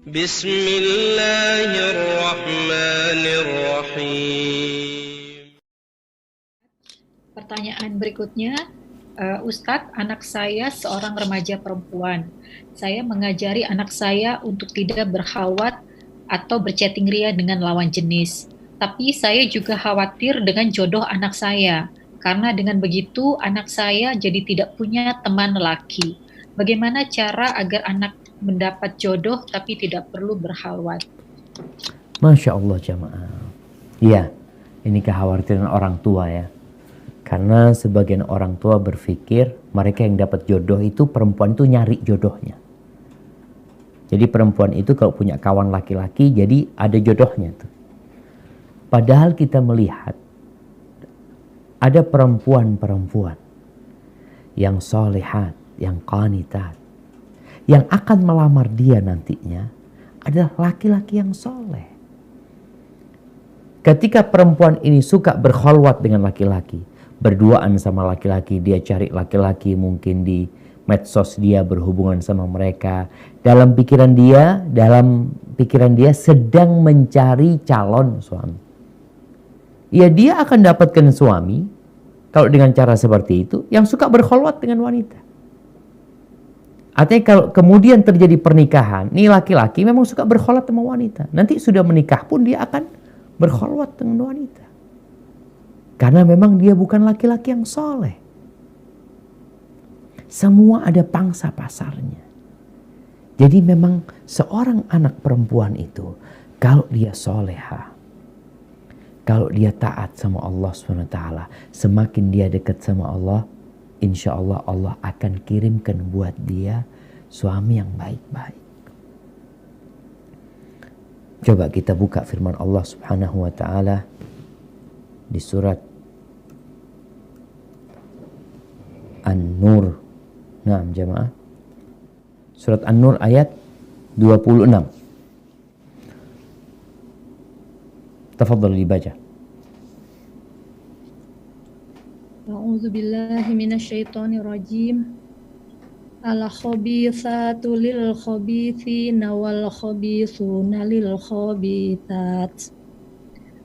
Bismillahirrahmanirrahim. Pertanyaan berikutnya, Ustadz, anak saya seorang remaja perempuan. Saya mengajari anak saya untuk tidak berkhalwat atau berchatting ria dengan lawan jenis. Tapi saya juga khawatir dengan jodoh anak saya, karena dengan begitu anak saya jadi tidak punya teman lelaki. Bagaimana cara agar anak mendapat jodoh tapi tidak perlu berkhalwat? Masya Allah jamaah. Iya, ini kekhawatiran orang tua ya. Karena sebagian orang tua berpikir mereka yang dapat jodoh itu perempuan itu nyari jodohnya. Jadi perempuan itu kalau punya kawan laki-laki jadi ada jodohnya tuh. Padahal kita melihat ada perempuan-perempuan yang solehat, yang qanitat, yang akan melamar dia nantinya adalah laki-laki yang soleh. Ketika perempuan ini suka berkholwat dengan laki-laki, berduaan sama laki-laki, dia cari laki-laki mungkin di medsos, dia berhubungan sama mereka. Dalam pikiran dia sedang mencari calon suami. Ya dia akan dapatkan suami kalau dengan cara seperti itu yang suka berkholwat dengan wanita. Artinya kalau kemudian terjadi pernikahan, nih laki-laki memang suka berkholwat sama wanita. Nanti sudah menikah pun dia akan berkholwat dengan wanita. Karena memang dia bukan laki-laki yang soleh. Semua ada pangsa pasarnya. Jadi memang seorang anak perempuan itu, kalau dia soleha, kalau dia taat sama Allah SWT, semakin dia dekat sama Allah, insya Allah Allah akan kirimkan buat dia suami yang baik-baik. Coba kita buka firman Allah Subhanahu wa ta'ala di surat An-Nur. Nah, jemaah. Surat An-Nur ayat 26. Tafadhal dibaca. A'udzu billahi minasyaitonir rajim. Al-khabithatu lil khabithina wal khabithuna lil khabithat.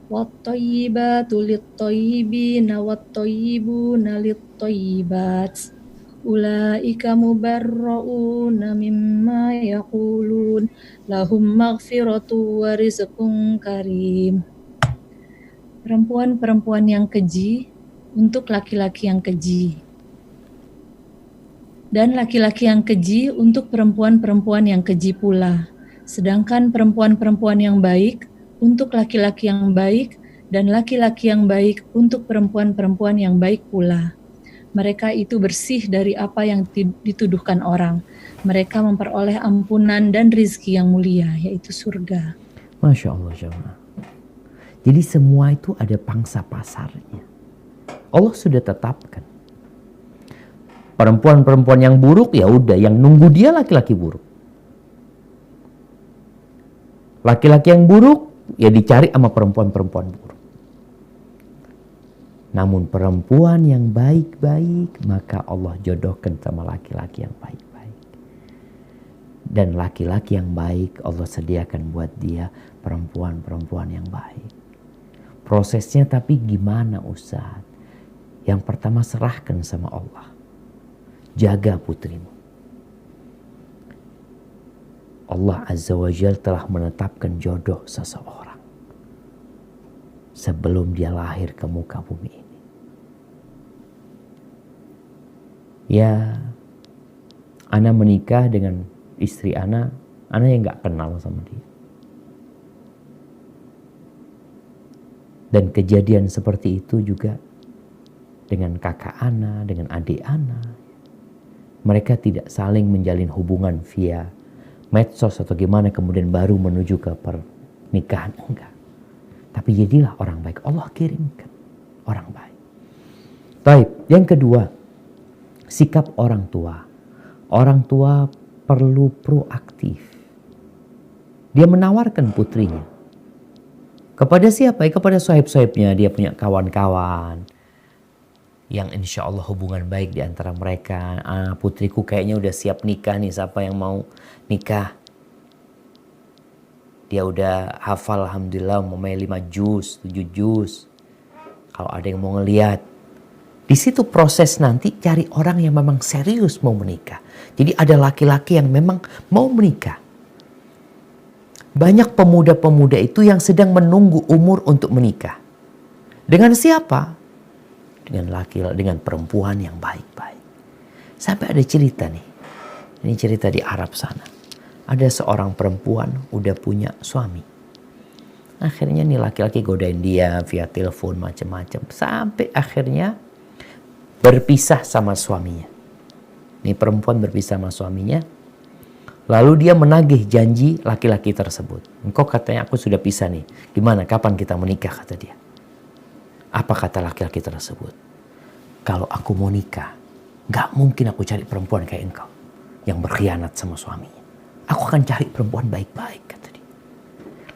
Wat-thayyibatu lit-thayyibina wat-thayyibuna lit-thayyibat. Ulaika mubarra'una mimma yaqulun lahum maghfiratu wa rizqun karim. Perempuan-perempuan yang keji untuk laki-laki yang keji. Dan laki-laki yang keji untuk perempuan-perempuan yang keji pula. Sedangkan perempuan-perempuan yang baik untuk laki-laki yang baik, dan laki-laki yang baik untuk perempuan-perempuan yang baik pula. Mereka itu bersih dari apa yang dituduhkan orang. Mereka memperoleh ampunan dan rizki yang mulia, yaitu surga. Masya Allah jemaah. Jadi semua itu ada pangsa pasarnya. Allah sudah tetapkan. Perempuan-perempuan yang buruk ya udah, yang nunggu dia laki-laki buruk. Laki-laki yang buruk ya dicari sama perempuan-perempuan buruk. Namun perempuan yang baik-baik maka Allah jodohkan sama laki-laki yang baik-baik. Dan laki-laki yang baik Allah sediakan buat dia perempuan-perempuan yang baik. Prosesnya tapi gimana Ustaz? Yang pertama serahkan sama Allah. Jaga putrimu. Allah Azza wa Jalla telah menetapkan jodoh seseorang sebelum dia lahir ke muka bumi ini. Ya, ana menikah dengan istri ana yang gak kenal sama dia. Dan kejadian seperti itu juga dengan kakak ana, dengan adik ana. Mereka tidak saling menjalin hubungan via medsos atau gimana kemudian baru menuju ke pernikahan. Enggak. Tapi jadilah orang baik. Allah kirimkan orang baik. Baik. Yang kedua, sikap orang tua. Orang tua perlu proaktif. Dia menawarkan putrinya. Kepada siapa? Kepada sohib-sohibnya. Dia punya kawan-kawan yang insya Allah hubungan baik di antara mereka. Putriku kayaknya udah siap nikah nih, siapa yang mau nikah? Dia udah hafal alhamdulillah umpamanya 5 juz, 7 juz. Kalau ada yang mau ngeliat. Di situ proses nanti cari orang yang memang serius mau menikah. Jadi ada laki-laki yang memang mau menikah. Banyak pemuda-pemuda itu yang sedang menunggu umur untuk menikah. Dengan siapa? Dengan perempuan yang baik-baik. Sampai ada cerita nih. Ini cerita di Arab sana. Ada seorang perempuan udah punya suami. Akhirnya nih laki-laki godain dia via telepon macam-macam. Sampai akhirnya berpisah sama suaminya. Nih perempuan berpisah sama suaminya. Lalu dia menagih janji laki-laki tersebut. Engkau katanya aku sudah pisah nih. Gimana? Kapan kita menikah? Kata dia. Apa kata laki-laki tersebut? Kalau aku mau nikah, gak mungkin aku cari perempuan kayak engkau. Yang berkhianat sama suaminya. Aku akan cari perempuan baik-baik, kata dia.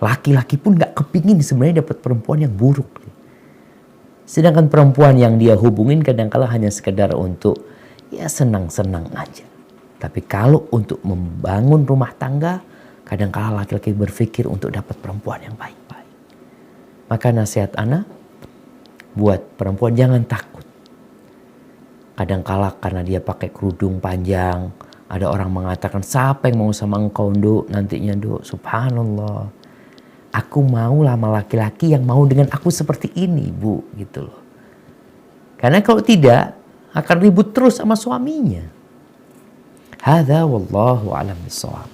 Laki-laki pun gak kepingin sebenarnya dapat perempuan yang buruk. Sedangkan perempuan yang dia hubungin kadang-kala hanya sekedar untuk ya senang-senang aja. Tapi kalau untuk membangun rumah tangga, kadang-kala laki-laki berpikir untuk dapat perempuan yang baik-baik. Maka nasihat ana, buat perempuan jangan takut. Kadang-kala karena dia pakai kerudung panjang, ada orang mengatakan, siapa yang mau sama engkau, Nduk? Nantinya, Nduk, subhanallah. Aku mau lama laki-laki yang mau dengan aku seperti ini, Bu. Gitu loh. Karena kalau tidak, akan ribut terus sama suaminya. Hadza wallahu a'lam bishawab.